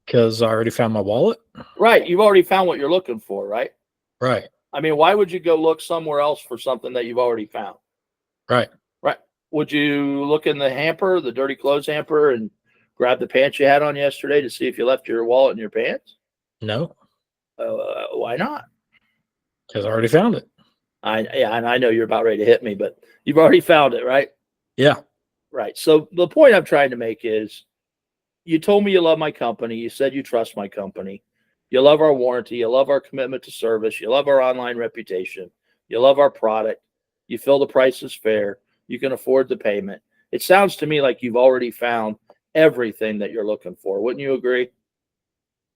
Because I already found my wallet. Right. You've already found what you're looking for, right? Right. Why would you go look somewhere else for something that you've already found? Right. Right. Would you look in the hamper, the dirty clothes hamper, and grab the pants you had on yesterday to see if you left your wallet in your pants? No. Why not? Because I already found it. And I know you're about ready to hit me, but you've already found it, right? Yeah. Right. So the point I'm trying to make is, you told me you love my company. You said you trust my company. You love our warranty. You love our commitment to service. You love our online reputation. You love our product. You feel the price is fair. You can afford the payment. It sounds to me like you've already found everything that you're looking for. Wouldn't you agree?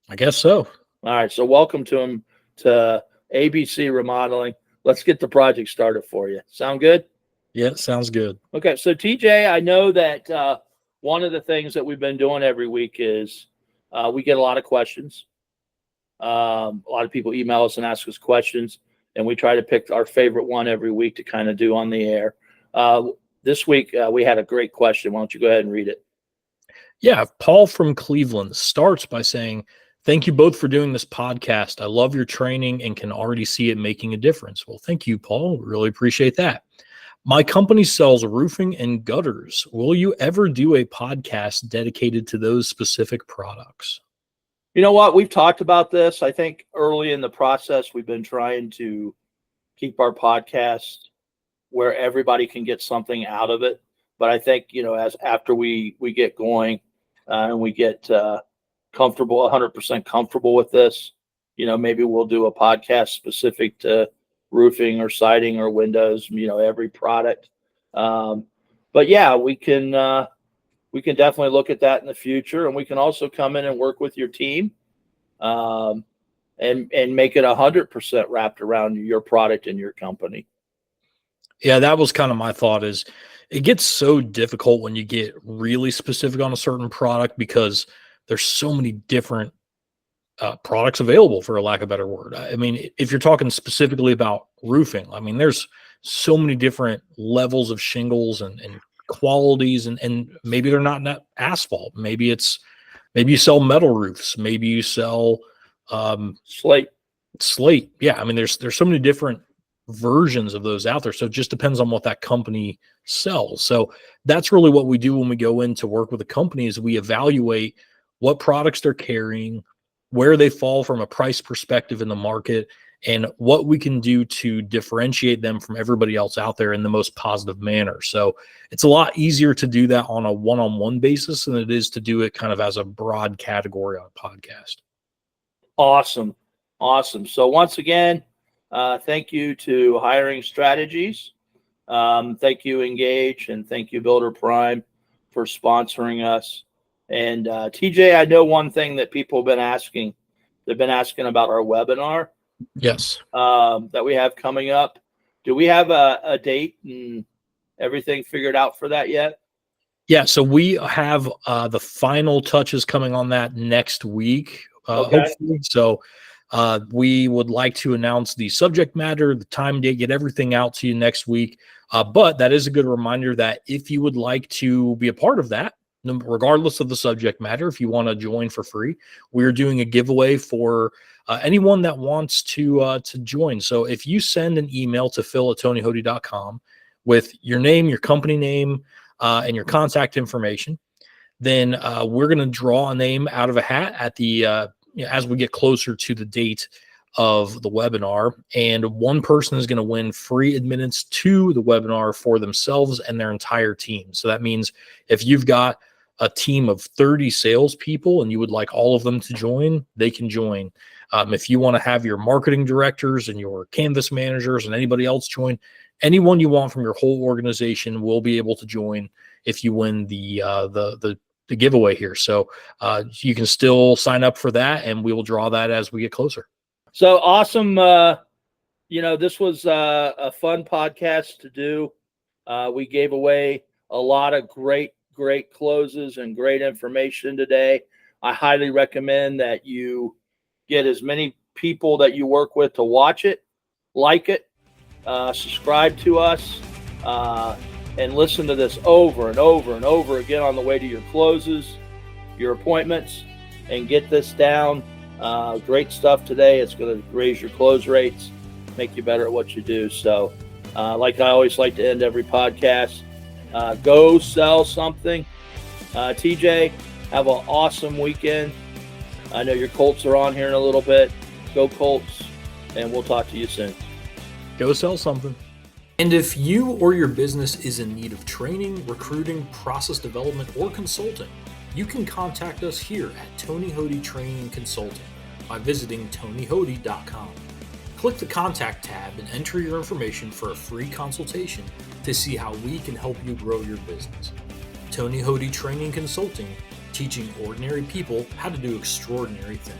I guess so. All right. So welcome to ABC Remodeling. Let's get the project started for you. Sound good? Yeah, sounds good. Okay. So TJ, I know that one of the things that we've been doing every week is we get a lot of questions. A lot of people email us and ask us questions, and we try to pick our favorite one every week to kind of do on the air. This week, we had a great question. Why don't you go ahead and read it? Yeah, Paul from Cleveland starts by saying, thank you both for doing this podcast. I love your training and can already see it making a difference. Well, thank you, Paul. Really appreciate that. My company sells roofing and gutters. Will you ever do a podcast dedicated to those specific products? You know what? We've talked about this. I think early in the process, we've been trying to keep our podcast where everybody can get something out of it. But I think, as after we get going and we get comfortable, 100% comfortable with this, maybe we'll do a podcast specific to roofing or siding or windows, every product. But yeah, we can definitely look at that in the future, and we can also come in and work with your team and make it 100% wrapped around your product and your company. Yeah, that was kind of my thought. Is it gets so difficult when you get really specific on a certain product because there's so many different products available, for a lack of a better word. If you're talking specifically about roofing, there's so many different levels of shingles and qualities, and maybe they're not asphalt. Maybe you sell metal roofs. Maybe you sell Slate. Yeah. There's so many different versions of those out there. So it just depends on what that company sells. So that's really what we do when we go in to work with a company, is we evaluate what products they're carrying, where they fall from a price perspective in the market, and what we can do to differentiate them from everybody else out there in the most positive manner. So it's a lot easier to do that on a one-on-one basis than it is to do it kind of as a broad category on a podcast. Awesome. So once again, thank you to Hiring Strategies. Thank you, Engage, and thank you, Builder Prime, for sponsoring us. And TJ, I know one thing that people have been asking. They've been asking about our webinar. Yes. That we have coming up. Do we have a date and everything figured out for that yet? Yeah, so we have the final touches coming on that next week, hopefully. So we would like to announce the subject matter, the time, date, get everything out to you next week. But that is a good reminder that if you would like to be a part of that, regardless of the subject matter, if you want to join for free, we're doing a giveaway for anyone that wants to join. So if you send an email to phil@tonyhody.com with your name, your company name, and your contact information, then we're going to draw a name out of a hat at the as we get closer to the date of the webinar, and one person is going to win free admittance to the webinar for themselves and their entire team. So that means if you've got a team of 30 salespeople and you would like all of them to join, they can join. If you want to have your marketing directors and your canvas managers and anybody else join, anyone you want from your whole organization will be able to join if you win the giveaway here. So you can still sign up for that, and we will draw that as we get closer. So awesome. This was a fun podcast to do. We gave away a lot of great closes and great information today. I highly recommend that you get as many people that you work with to watch it, like it, subscribe to us, and listen to this over and over and over again on the way to your closes, your appointments, and get this down. Great stuff today. It's going to raise your close rates, make you better at what you do. So like I always like to end every podcast, go sell something. TJ, have an awesome weekend. I know your Colts are on here in a little bit. Go Colts, and we'll talk to you soon. Go sell something. And if you or your business is in need of training, recruiting, process development, or consulting, you can contact us here at Tony Hody Training and Consulting by visiting tonyhody.com. Click the Contact tab and enter your information for a free consultation to see how we can help you grow your business. Tony Hody Training and Consulting, teaching ordinary people how to do extraordinary things.